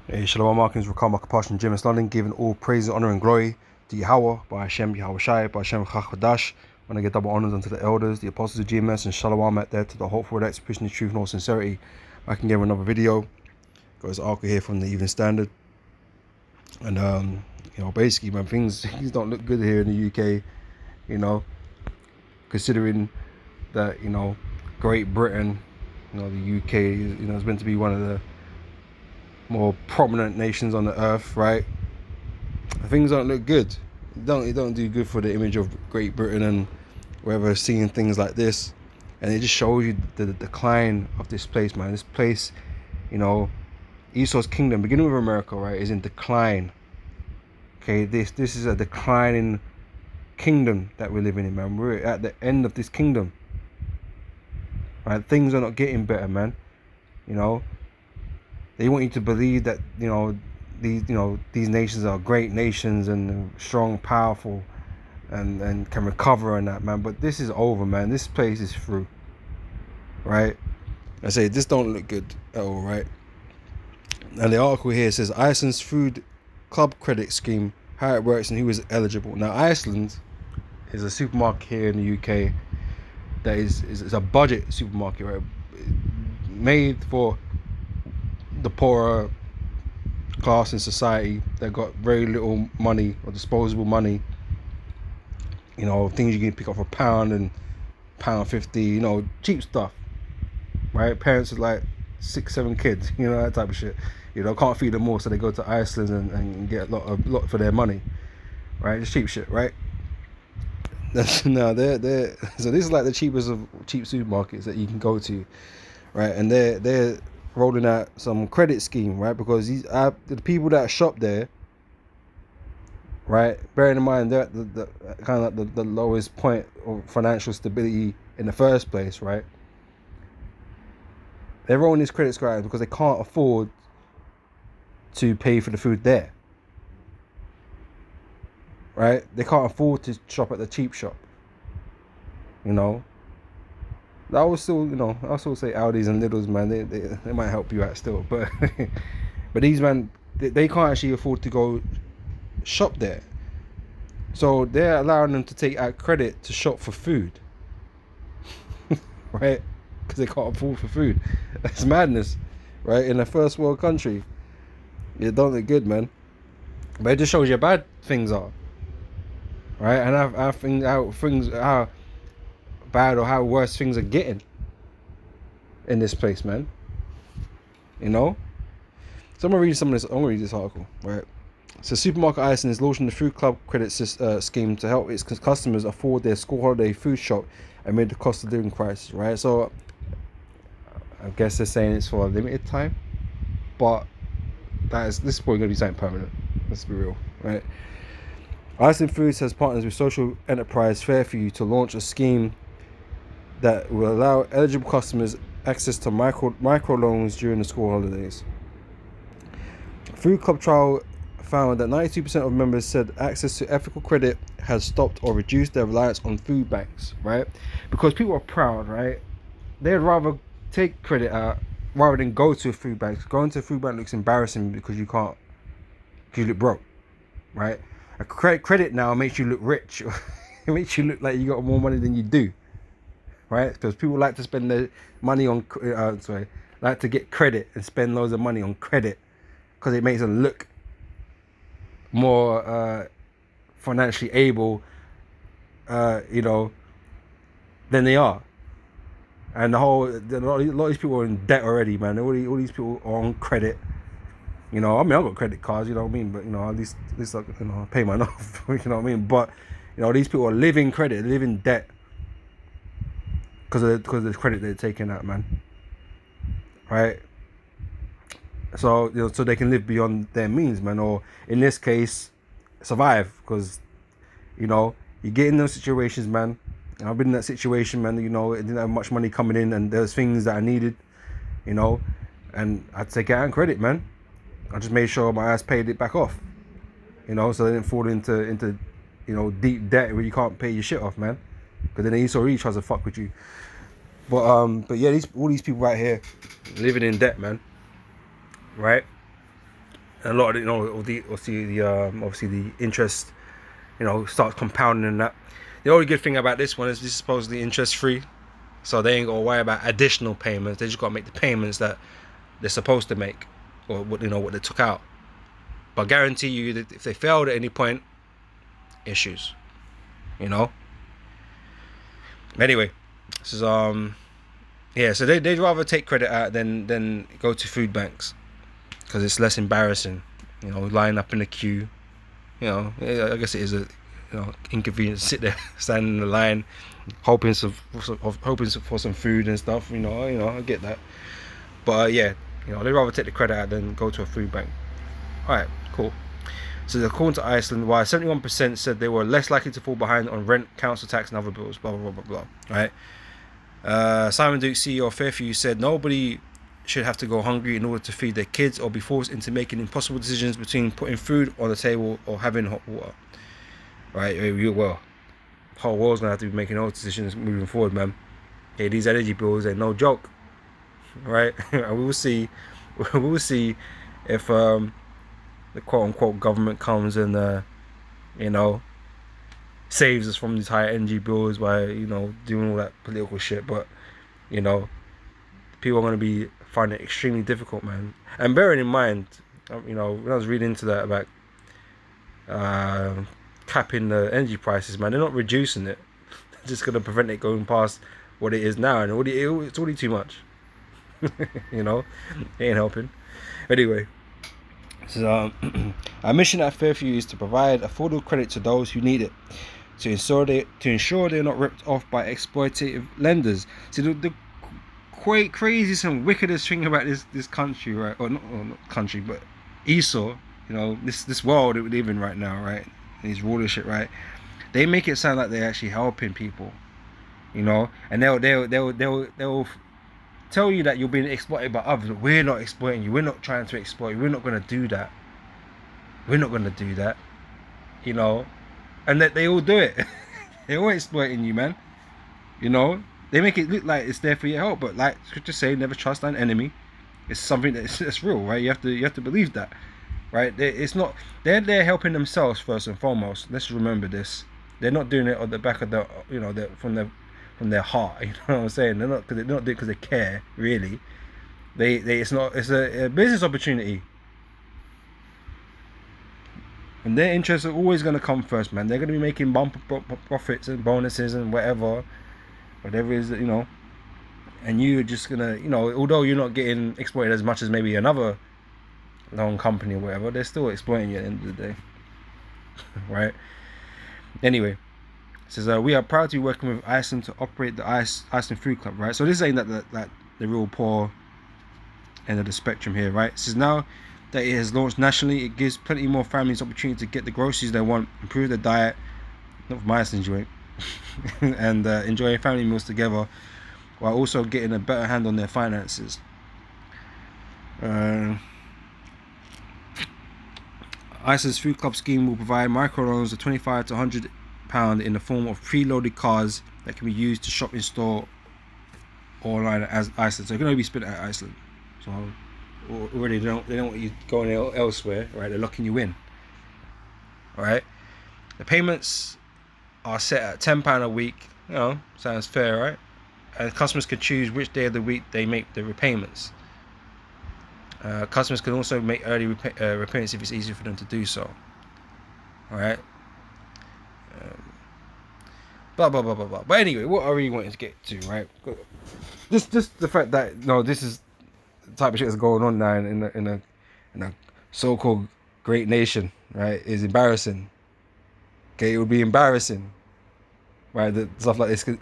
Hey, Shalom Markings, Rakam Akapash, James London, giving all praise, honor, and glory to Yahweh, by Hashem, Yahweh Shai, by Hashem Chachadash. When I get double honors unto the elders, the apostles of GMS, and Shalom at there to the hopeful elect, preaching the truth in all sincerity. I can give another video. Got Arca here from the Evening Standard. And, basically, man, things don't look good here in the UK, considering that, Great Britain, the UK, is meant to be one of the more prominent nations on the earth, right? Things don't look good. It don't do good for the image of Great Britain and wherever seeing things like this. And it just shows you the decline of this place, man. This place, Esau's kingdom, beginning with America, right, is in decline. Okay, this is a declining kingdom that we're living in, man. We're at the end of this kingdom. Right? Things are not getting better, man. They want you to believe that, these nations are great nations and strong, powerful, and can recover and that, man. But this is over, man. This place is through, right? I say this don't look good at all, right? And the article here says Iceland's food club credit scheme, how it works and who is eligible. Now, Iceland is a supermarket here in the UK that is a budget supermarket, right? Made for the poorer class in society that got very little money or disposable money. Things you can pick up for £1 and £1.50, cheap stuff, right? Parents with like 6-7 kids, that type of shit. Can't feed them all, so they go to Iceland and get a lot for their money, right? Just cheap shit, right? No, they're so this is like the cheapest of cheap supermarkets that you can go to, right? And they're rolling out some credit scheme, right? Because the people that shop there, right, bearing in mind they're at the kind of like the lowest point of financial stability in the first place, right? They're rolling these credit cards because they can't afford to pay for the food there, right? They can't afford to shop at the cheap shop. I would still, I'll still say Aldi's and Lidl's, man. They might help you out still, but but these, man, they can't actually afford to go shop there, so they're allowing them to take out credit to shop for food, right? Because they can't afford for food. That's madness, right? In a first world country, it don't look good, man. But it just shows you how bad things are, right? And how bad or how worse things are getting in this place, man. So I'm gonna read some of this. I'm gonna read this article, right? So Supermarket Iceland is launching the food club credit scheme to help its customers afford their school holiday food shop amid the cost of living crisis, right? So I guess they're saying it's for a limited time, but this is probably gonna be something permanent. Let's be real, right? Iceland Foods has partners with social enterprise Fairview to launch a scheme that will allow eligible customers access to micro loans during the school holidays. Food Club trial found that 92% of members said access to ethical credit has stopped or reduced their reliance on food banks, right? Because people are proud, right? They'd rather take credit out rather than go to a food bank. Going to a food bank looks embarrassing because you look broke, right? A credit now makes you look rich. It makes you look like you got more money than you do, right? Because people like to spend their money on, like to get credit and spend loads of money on credit because it makes them look more financially able, than they are. And a lot of these people are in debt already, man. All these people are on credit. I've got credit cards, you know what I mean? But, at least I pay mine off, you know what I mean? But, these people are living credit, they live in debt because of the credit they're taking out, man. Right? So, so they can live beyond their means, man. Or, in this case, survive. Because, you get in those situations, man. And I've been in that situation, man. It didn't have much money coming in, and there's things that I needed, and I'd take it out on credit, man. I just made sure my ass paid it back off, so I didn't fall into deep debt where you can't pay your shit off, man. Because then Esau really tries to fuck with you. But yeah, all these people right here living in debt, man. Right? And a lot of obviously the interest, starts compounding and that. The only good thing about this one is this is supposedly interest free, so they ain't got to worry about additional payments. They just got to make the payments that they're supposed to make, or what they took out. But I guarantee you that if they failed at any point, issues. Anyway, this is so they'd rather take credit out than go to food banks, because it's less embarrassing. Lying up in the queue. I guess it is a inconvenient to sit there, standing in the line, hoping for some food and stuff. I get that, but they'd rather take the credit out than go to a food bank. All right, cool. So according to Iceland, while 71% said they were less likely to fall behind on rent, council tax, and other bills, blah blah blah blah blah. Right. Simon Duke, CEO of Fairview, said nobody should have to go hungry in order to feed their kids or be forced into making impossible decisions between putting food on the table or having hot water. Right? Well, the whole world's gonna have to be making those decisions moving forward, man. Hey, these energy bills ain't no joke, right? And we will see if the quote-unquote government comes and saves us from these higher energy bills by doing all that political shit. But people are going to be finding it extremely difficult, man. And bearing in mind, when I was reading into that about capping the energy prices, man, they're not reducing it. They're just going to prevent it going past what it is now, and it's already too much. It ain't helping. Anyway. So, our mission at Fairview is to provide affordable credit to those who need it, to ensure they're not ripped off by exploitative lenders. See, the craziest and wickedest thing about this country, right? Or not country, but Esau. This world that we live in right now, right? These rulership, right? They make it sound like they're actually helping people, and they'll tell you that you're being exploited by others. But we're not exploiting you. We're not trying to exploit you. We're not going to do that. We're not going to do that. And that they all do it. They're all exploiting you, man. They make it look like it's there for your help, but like scripture say, never trust an enemy. It's something that's real, right? You have to believe that, right? It's not. They're helping themselves first and foremost. Let's remember this. They're not doing it on the back of from their heart. You know what I'm saying? They're not doing it because they care, really. It's a business opportunity, and their interests are always going to come first, man. They're going to be making bumper profits and bonuses and whatever it is, and you're just gonna, although you're not getting exploited as much as maybe another known company or whatever, they're still exploiting you at the end of the day. Right? Anyway, it says we are proud to be working with Iceland to operate the Iceland Food Club, right? So this ain't that the real poor end of the spectrum here, right? It says now that it has launched nationally, it gives plenty more families opportunity to get the groceries they want, improve their diet, not for my Iceland joint, and enjoy family meals together, while also getting a better hand on their finances. Iceland's Food Club scheme will provide microloans of £25 to £100 in the form of preloaded cards that can be used to shop in store or online as Iceland. So it can only be spent at Iceland. So already they don't want you going elsewhere, right? They're locking you in. Alright? The payments are set at £10 a week. Sounds fair, right? And customers can choose which day of the week they make the repayments. Customers can also make early repayments if it's easier for them to do so. Alright? Blah blah blah blah blah. But anyway, what I really wanted to get to, right? Just the fact that this is the type of shit that's going on now in a so-called great nation, right? Is embarrassing. Okay, it would be embarrassing, right? That stuff like this can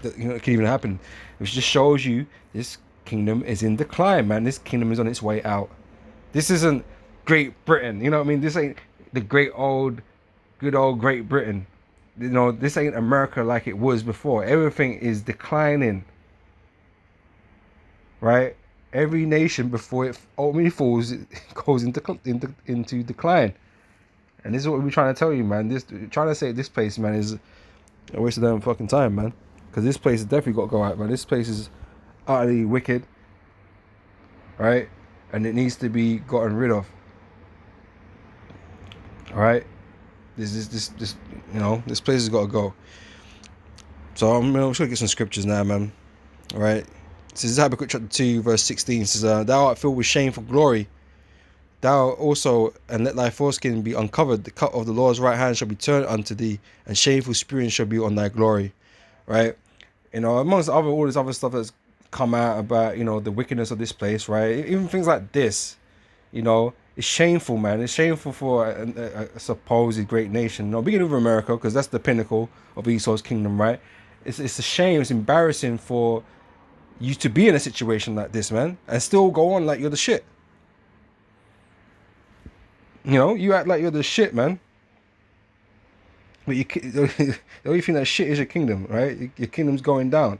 even happen. Which just shows you this kingdom is in decline, man. This kingdom is on its way out. This isn't Great Britain, you know what I mean? This ain't the good old Great Britain. This ain't America like it was before. Everything is declining, right? Every nation before it ultimately falls, it goes into decline. And this is what we're trying to tell you, man. Trying to say this place, man, is a waste of damn fucking time, man. Because this place has definitely got to go out, man. This place is utterly wicked, right? And it needs to be gotten rid of. All right, this this place has got to go. So I'm just gonna get some scriptures now, man. All right, this is Habakkuk chapter 2 verse 16. It says, "Thou art filled with shameful glory. Thou also, and let thy foreskin be uncovered. The cut of the Lord's right hand shall be turned unto thee, and shameful spewing shall be on thy glory." Right? Amongst all this other stuff that's come out about, the wickedness of this place, right? Even things like this, it's shameful, man. It's shameful for a supposed great nation. Beginning with America, because that's the pinnacle of Esau's kingdom, right? It's a shame. It's embarrassing for you to be in a situation like this, man, and still go on like you're the shit. You act like you're the shit, man. But the only thing that shit is your kingdom, right? Your kingdom's going down.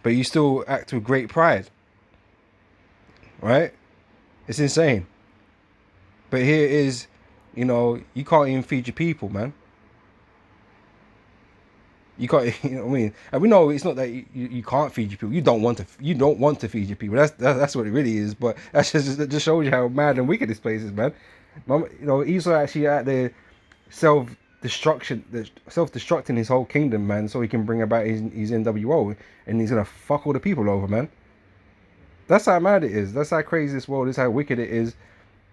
But you still act with great pride, right? It's insane. But here is, you can't even feed your people, man. You can't, what I mean? And we know it's not that you can't feed your people. You don't want to feed your people. That's what it that is. But that just shows you how mad and wicked this place is, man. Esau actually at the self-destructing his whole kingdom, man, so he can bring about his NWO, and he's gonna fuck all the people over, man. That's how mad it is. That's how crazy this world is. How wicked it is.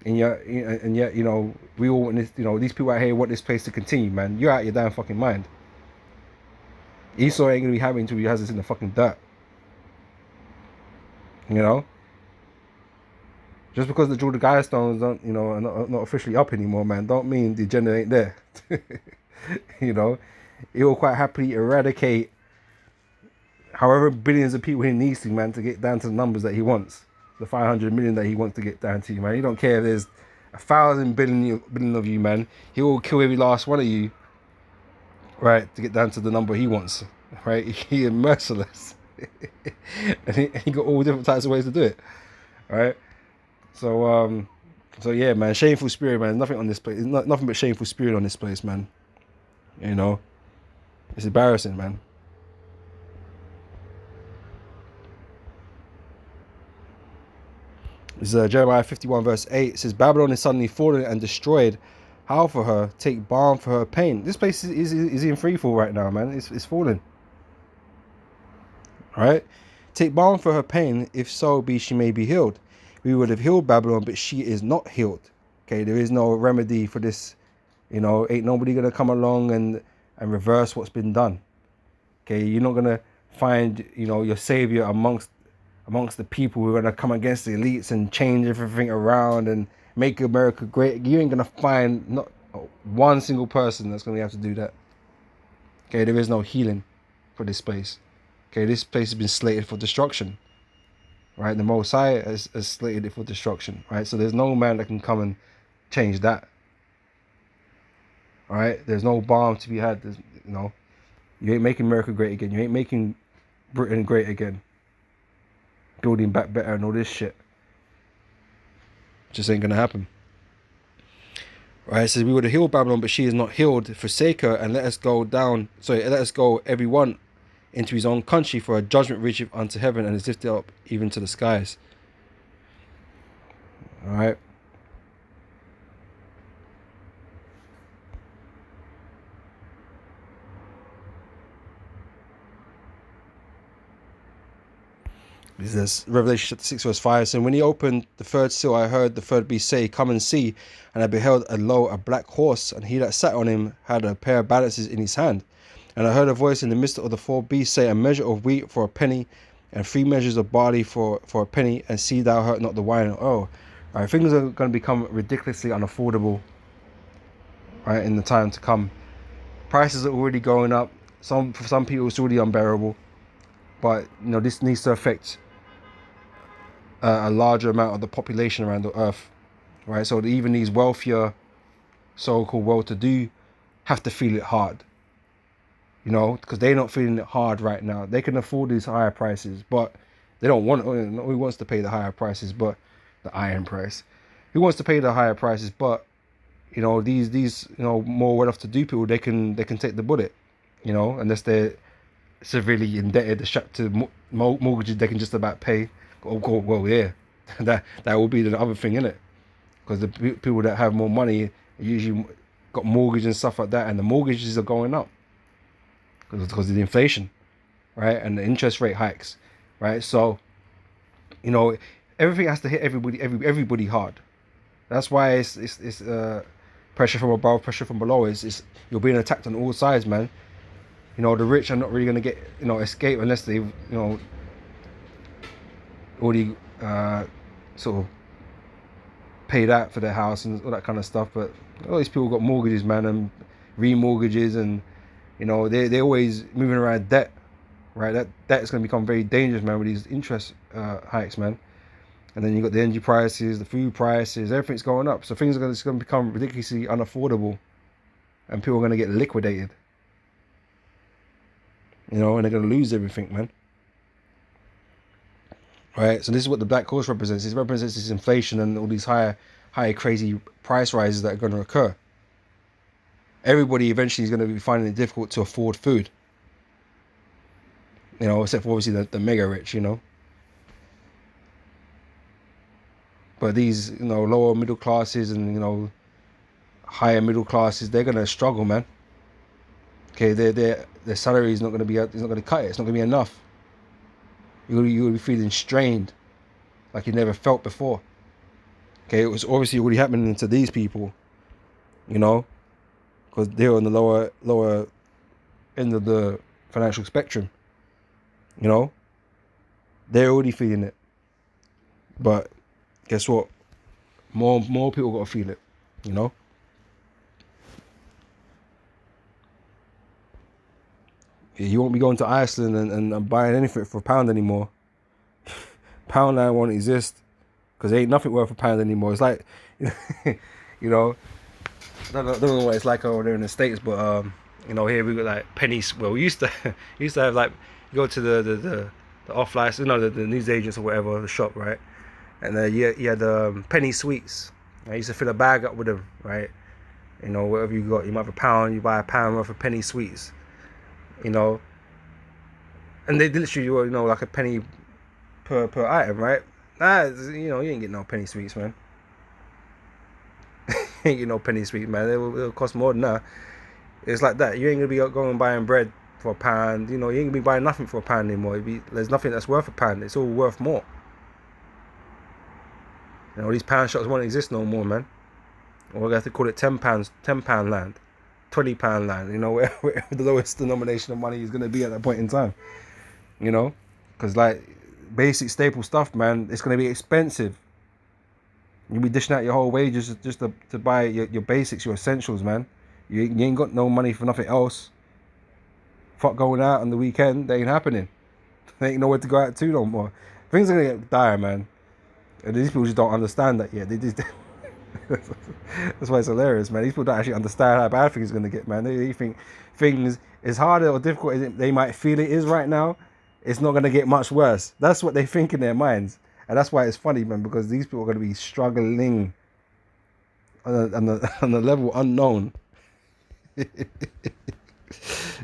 And yet, we all want this. These people out here want this place to continue, man. You're out your damn fucking mind. Esau ain't gonna be happy until he has this in the fucking dirt. Just because the Jordan Guidestones are not officially up anymore, man, don't mean the agenda ain't there. He will quite happily eradicate however billions of people he needs to, man, to get down to the numbers that he wants. The 500 million that he wants to get down to, man. He don't care if there's 1,000 billion of you, man. He will kill every last one of you, right, to get down to the number he wants, right? He is merciless. and he got all different types of ways to do it, right? So yeah, man, shameful spirit, man. Nothing on this place. Nothing but shameful spirit on this place, man. It's embarrassing, man. This is Jeremiah 51 verse 8. It says, "Babylon is suddenly fallen and destroyed. Howl for her, take balm for her pain." This place is in free fall right now, man. It's falling. All right? "Take balm for her pain, if so be she may be healed. We would have healed Babylon, but she is not healed." Okay, there is no remedy for this. Ain't nobody gonna come along and reverse what's been done. Okay, you're not gonna find your savior amongst the people who are gonna come against the elites and change everything around and make America great. You ain't gonna find not one single person that's gonna have to do that. Okay, there is no healing for this place. Okay, this place has been slated for destruction. Right, the Most High has slated it for destruction. Right, so there's no man that can come and change that. All right, there's no balm to be had. You ain't making America great again. You ain't making Britain great again. Building back better and all this shit. Just ain't gonna happen. Right, it says, "We would have healed Babylon, but she is not healed. Forsake her and let us go every one into his own country, for a judgment reacheth unto heaven and is lifted up even to the skies." All right. This is Revelation chapter 6 verse 5. So when he opened the third seal, I heard the third beast say, "Come and see." And I beheld, and lo, a black horse, and he that sat on him had a pair of balances in his hand. And I heard a voice in the midst of the four beasts say, "A measure of wheat for a penny, and 3 measures of barley for a penny, and see thou hurt not the wine and oil." All right, things are going to become ridiculously unaffordable, right, in the time to come. Prices are already going up. For some people, it's already unbearable. But this needs to affect a larger amount of the population around the earth, right? So even these wealthier, so-called well-to-do, have to feel it hard, because they're not feeling it hard right now. They can afford these higher prices, but they don't want. Who wants to pay the higher prices? But the iron price. Who wants to pay the higher prices? But these more well-off-to-do people, they can take the bullet, unless they're severely indebted, strapped to mortgages they can just about pay. Well, yeah, that will be the other thing, innit? Because the people that have more money usually got mortgage and stuff like that, and the mortgages are going up because of the inflation, right, and the interest rate hikes, right? So, you know, everything has to hit everybody hard. That's why it's pressure from above, pressure from below. Is you're being attacked on all sides, man. You know, the rich are not really gonna get, you know, escape unless they, you know, already sort of paid out for their house and all that kind of stuff. But all these people got mortgages, man, and remortgages, and you know, they're always moving around debt, right? That debt is gonna become very dangerous, man, with these interest hikes, man. And then you got the energy prices, the food prices, everything's going up. So things are going to become ridiculously unaffordable, and people are going to get liquidated. You know, and they're going to lose everything, man. Right. So this is what the black horse represents. It represents this inflation and all these higher, crazy price rises that are going to occur. Everybody eventually is going to be finding it difficult to afford food. You know, except for obviously the mega rich. You know. But these, you know, lower middle classes and, you know, higher middle classes, they're gonna struggle, man. Okay, their salary is not gonna be, it's not gonna cut it. It's not gonna be enough. You're gonna be feeling strained, like you never felt before. Okay, it was obviously already happening to these people, you know, because they're on the lower end of the financial spectrum. You know, they're already feeling it. But guess what? More people gotta feel it, you know. You won't be going to Iceland and buying anything for a pound anymore. Poundland won't exist because there ain't nothing worth a pound anymore. It's like, you know, I don't know what it's like over there in the States, but you know, here we got like pennies. Well, we used to have like, you go to the off license, you know, the news agents or whatever, the shop, right? And you had penny sweets. I used to fill a bag up with them, right? You know, whatever you got, you might have a pound, you buy a pound worth of penny sweets, you know. And they literally were, you know, like a penny per item, right? Nah, you know, you ain't getting no penny sweets, man. You ain't getting no penny sweets, man. It'll cost more than that. It's like that. You ain't gonna be going and buying bread for a pound. You know, you ain't gonna be buying nothing for a pound anymore. There's nothing that's worth a pound. It's all worth more. You know, these pound shops won't exist no more, man. Or we're gonna have to call it £10 land, £20 land. You know, where the lowest denomination of money is gonna be at that point in time. You know, because like basic staple stuff, man, it's gonna be expensive. You'll be dishing out your whole wages just to buy your basics, your essentials, man. You ain't got no money for nothing else. Fuck going out on the weekend, that ain't happening. There ain't nowhere to go out to no more. Things are gonna get dire, man. And these people just don't understand that yet. They just that's why it's hilarious, man. These people don't actually understand how bad things are gonna get, man. They think things as hard or difficult as they might feel it is right now, it's not gonna get much worse. That's what they think in their minds. And that's why it's funny, man, because these people are gonna be struggling on a level unknown.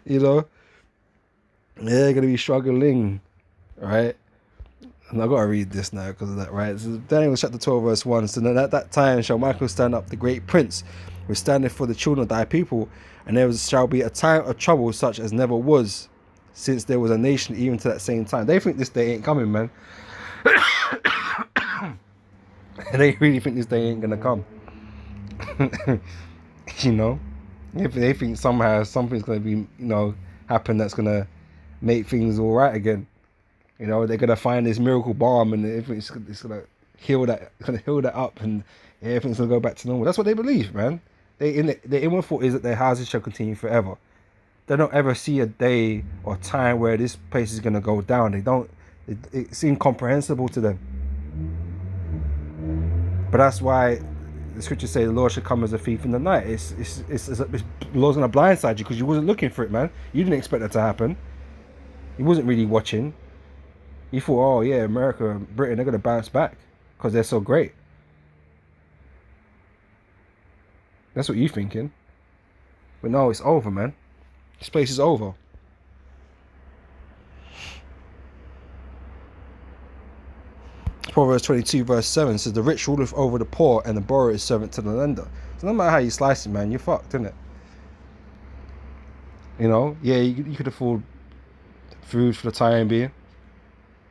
You know? They're gonna be struggling. Right? And I gotta read this now because of that, right? So Daniel chapter 12, verse 1. So at that time shall Michael stand up, the great prince, who standeth for the children of thy people, and there shall be a time of trouble such as never was, since there was a nation even to that same time. They think this day ain't coming, man. They really think this day ain't gonna come. You know? If they think somehow something's gonna be, you know, happen that's gonna make things all right again. You know, they're gonna find this miracle balm and everything's gonna heal that up, and everything's gonna go back to normal. That's what they believe, man. Their inward thought is that their houses shall continue forever. They don't ever see a day or time where this place is gonna go down. It's incomprehensible to them. But that's why the scriptures say the Lord should come as a thief in the night. The Lord's gonna blindside you because you wasn't looking for it, man. You didn't expect that to happen. You wasn't really watching. You thought, oh yeah, America and Britain, they're going to bounce back because they're so great. That's what you're thinking. But no, it's over, man. This place is over. Proverbs 22 verse 7 says, the rich ruleth over the poor, and the borrower is servant to the lender. So no matter how you slice it, man, you're fucked, innit? You know, yeah, you could afford food for the time being,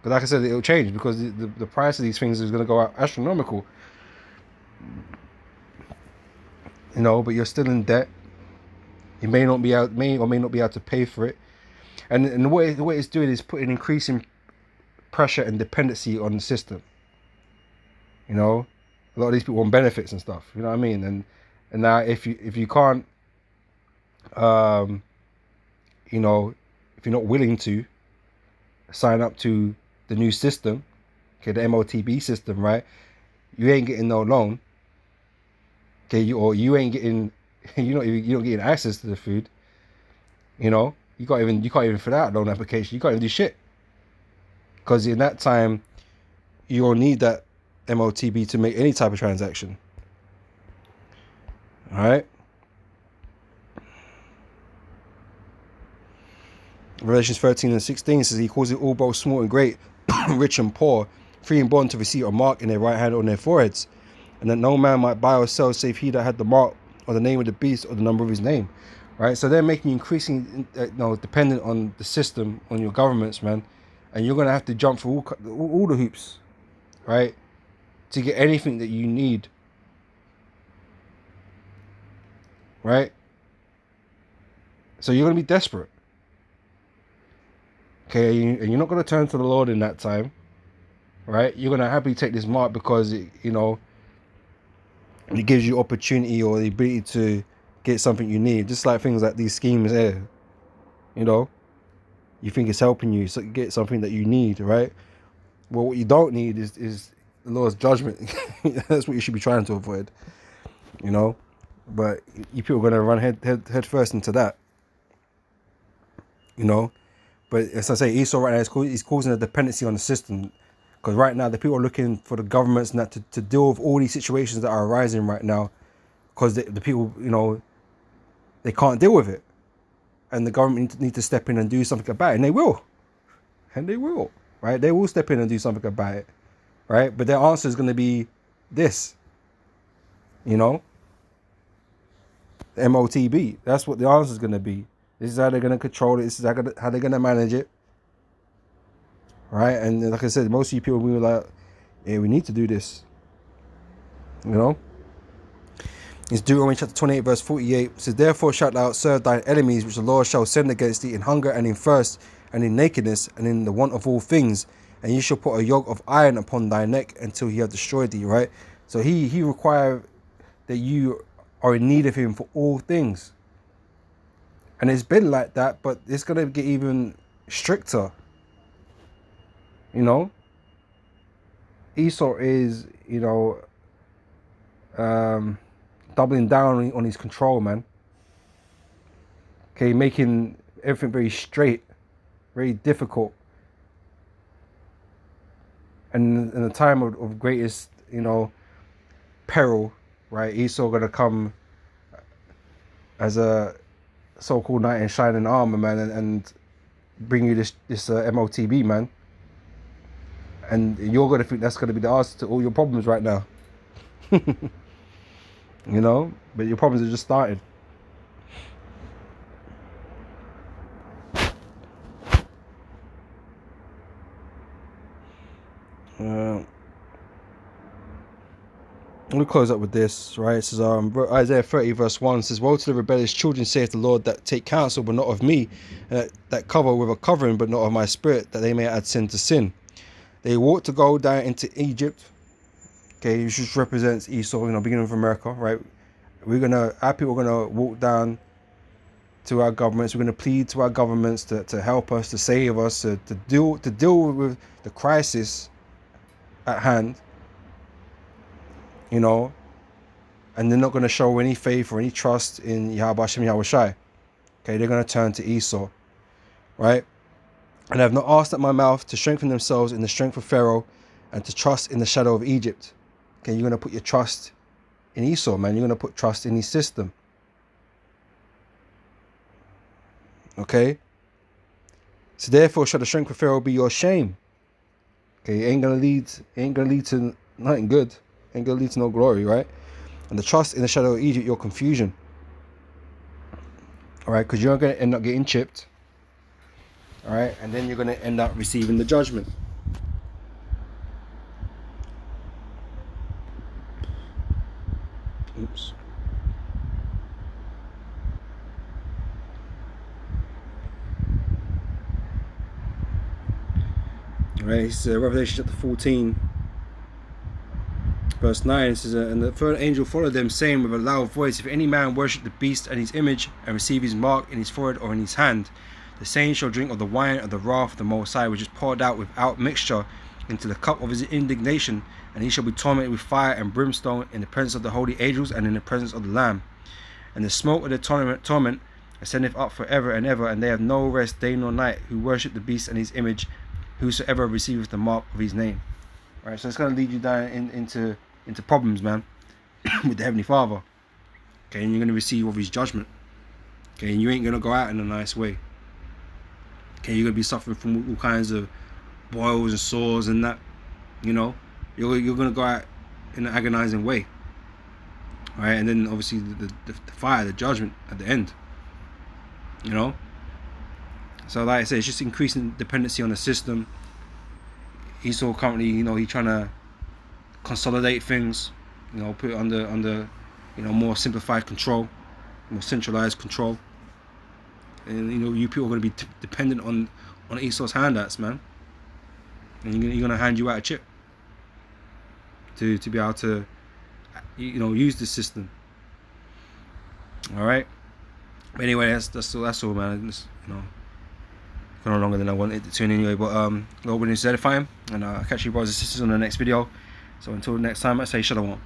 but like I said, it'll change because the price of these things is going to go out astronomical. You know, but you're still in debt. You may or may not be able to pay for it, and what it's doing is putting increasing pressure and dependency on the system. You know, a lot of these people want benefits and stuff. You know what I mean? And now if you can't, you know, if you're not willing to sign up to the new system, okay, the MOTB system, right? You ain't getting no loan. Okay, you ain't getting, you're not getting access to the food. You know, you can't even fill out a loan application. You can't even do shit, because in that time you'll need that MOTB to make any type of transaction. All right. Revelations 13 and 16 says, he calls it all, both small and great, rich and poor, free and bond, to receive a mark in their right hand or on their foreheads, and that no man might buy or sell save he that had the mark or the name of the beast or the number of his name. Right? So they're making you increasingly dependent on the system, on your governments, man, and you're going to have to jump through all the hoops, right, to get anything that you need. Right? So you're going to be desperate. Okay, and you're not going to turn to the Lord in that time, right? You're going to happily take this mark because it gives you opportunity or the ability to get something you need. Just like things like these schemes here, you know, you think it's helping you get something that you need, right? Well, what you don't need is the Lord's judgment. That's what you should be trying to avoid, you know. But you people are going to run head first into that, you know. But as I say, Esau right now is causing a dependency on the system, because right now the people are looking for the governments not to deal with all these situations that are arising right now, because the people, you know, they can't deal with it, and the government need to step in and do something about it, and they will, right? They will step in and do something about it, right? But their answer is going to be this, you know, the MOTB. That's what the answer is going to be. This is how they're going to control it. This is how they're going to manage it. Right? And like I said, most of you people, we were like, yeah, we need to do this. You know? It's Deuteronomy chapter 28, verse 48. It says, therefore shalt thou serve thine enemies, which the Lord shall send against thee in hunger and in thirst and in nakedness and in the want of all things. And you shall put a yoke of iron upon thy neck until he have destroyed thee. Right? So he requires that you are in need of him for all things. And it's been like that, but it's going to get even stricter. You know? Esau is, you know, doubling down on his control, man. Okay, making everything very straight, very difficult. And in the time of greatest, you know, peril, right, Esau going to come as a so-called knight in shining armor, man, and bring you this MOTB, man, and you're gonna think that's gonna be the answer to all your problems right now. You know, but your problems are just starting. We'll close up with this, right? It says, Isaiah 30 verse 1 says, woe to the rebellious children, saith the Lord, that take counsel but not of me, that cover with a covering but not of my spirit, that they may add sin to sin. They walk to go down into Egypt. Okay, which just represents Esau, you know, beginning of America, right? Our people are gonna walk down to our governments. We're gonna plead to our governments to help us, to save us, to deal with the crisis at hand. You know, and they're not going to show any faith or any trust in Yahweh Hashem Yahweh Shai. Okay, they're going to turn to Esau, right? And I have not asked at my mouth to strengthen themselves in the strength of Pharaoh and to trust in the shadow of Egypt. Okay, you're going to put your trust in Esau, man. You're going to put trust in his system. Okay? So therefore shall the strength of Pharaoh be your shame. Okay, ain't gonna lead to nothing good. Ain't gonna lead to no glory, right? And the trust in the shadow of Egypt, your confusion. All right, because you're gonna end up getting chipped. All right, and then you're gonna end up receiving the judgment. Oops. All right, it's Revelation chapter 14. Verse 9, it says, and the third angel followed them, saying with a loud voice, if any man worship the beast and his image, and receive his mark in his forehead or in his hand, the same shall drink of the wine of the wrath of the Most High, which is poured out without mixture into the cup of his indignation, and he shall be tormented with fire and brimstone in the presence of the holy angels and in the presence of the Lamb. And the smoke of the torment ascendeth up for ever and ever, and they have no rest day nor night, who worship the beast and his image, whosoever receiveth the mark of his name. Right, so it's going to lead you down into problems, man, with the Heavenly Father. Okay, and you're going to receive of his judgment. Okay, and you ain't going to go out in a nice way. Okay, you're going to be suffering from all kinds of boils and sores and that. You know, you're going to go out in an agonizing way. All right, and then obviously the fire, the judgment at the end. You know, so like I said, it's just increasing dependency on the system. Esau currently, you know, he's trying to consolidate things, you know, put it under you know, more simplified control, more centralized control, and you know, you people are going to be dependent on Esau's handouts, man, and you're going to hand you out a chip to be able to, you know, use the system. All right, but anyway, that's all, man. It's, you know, gone on longer than I wanted it to anyway, but Lord willing, it's edifying, and I'll catch you brothers and sisters on the next video. So until next time, I say shalom.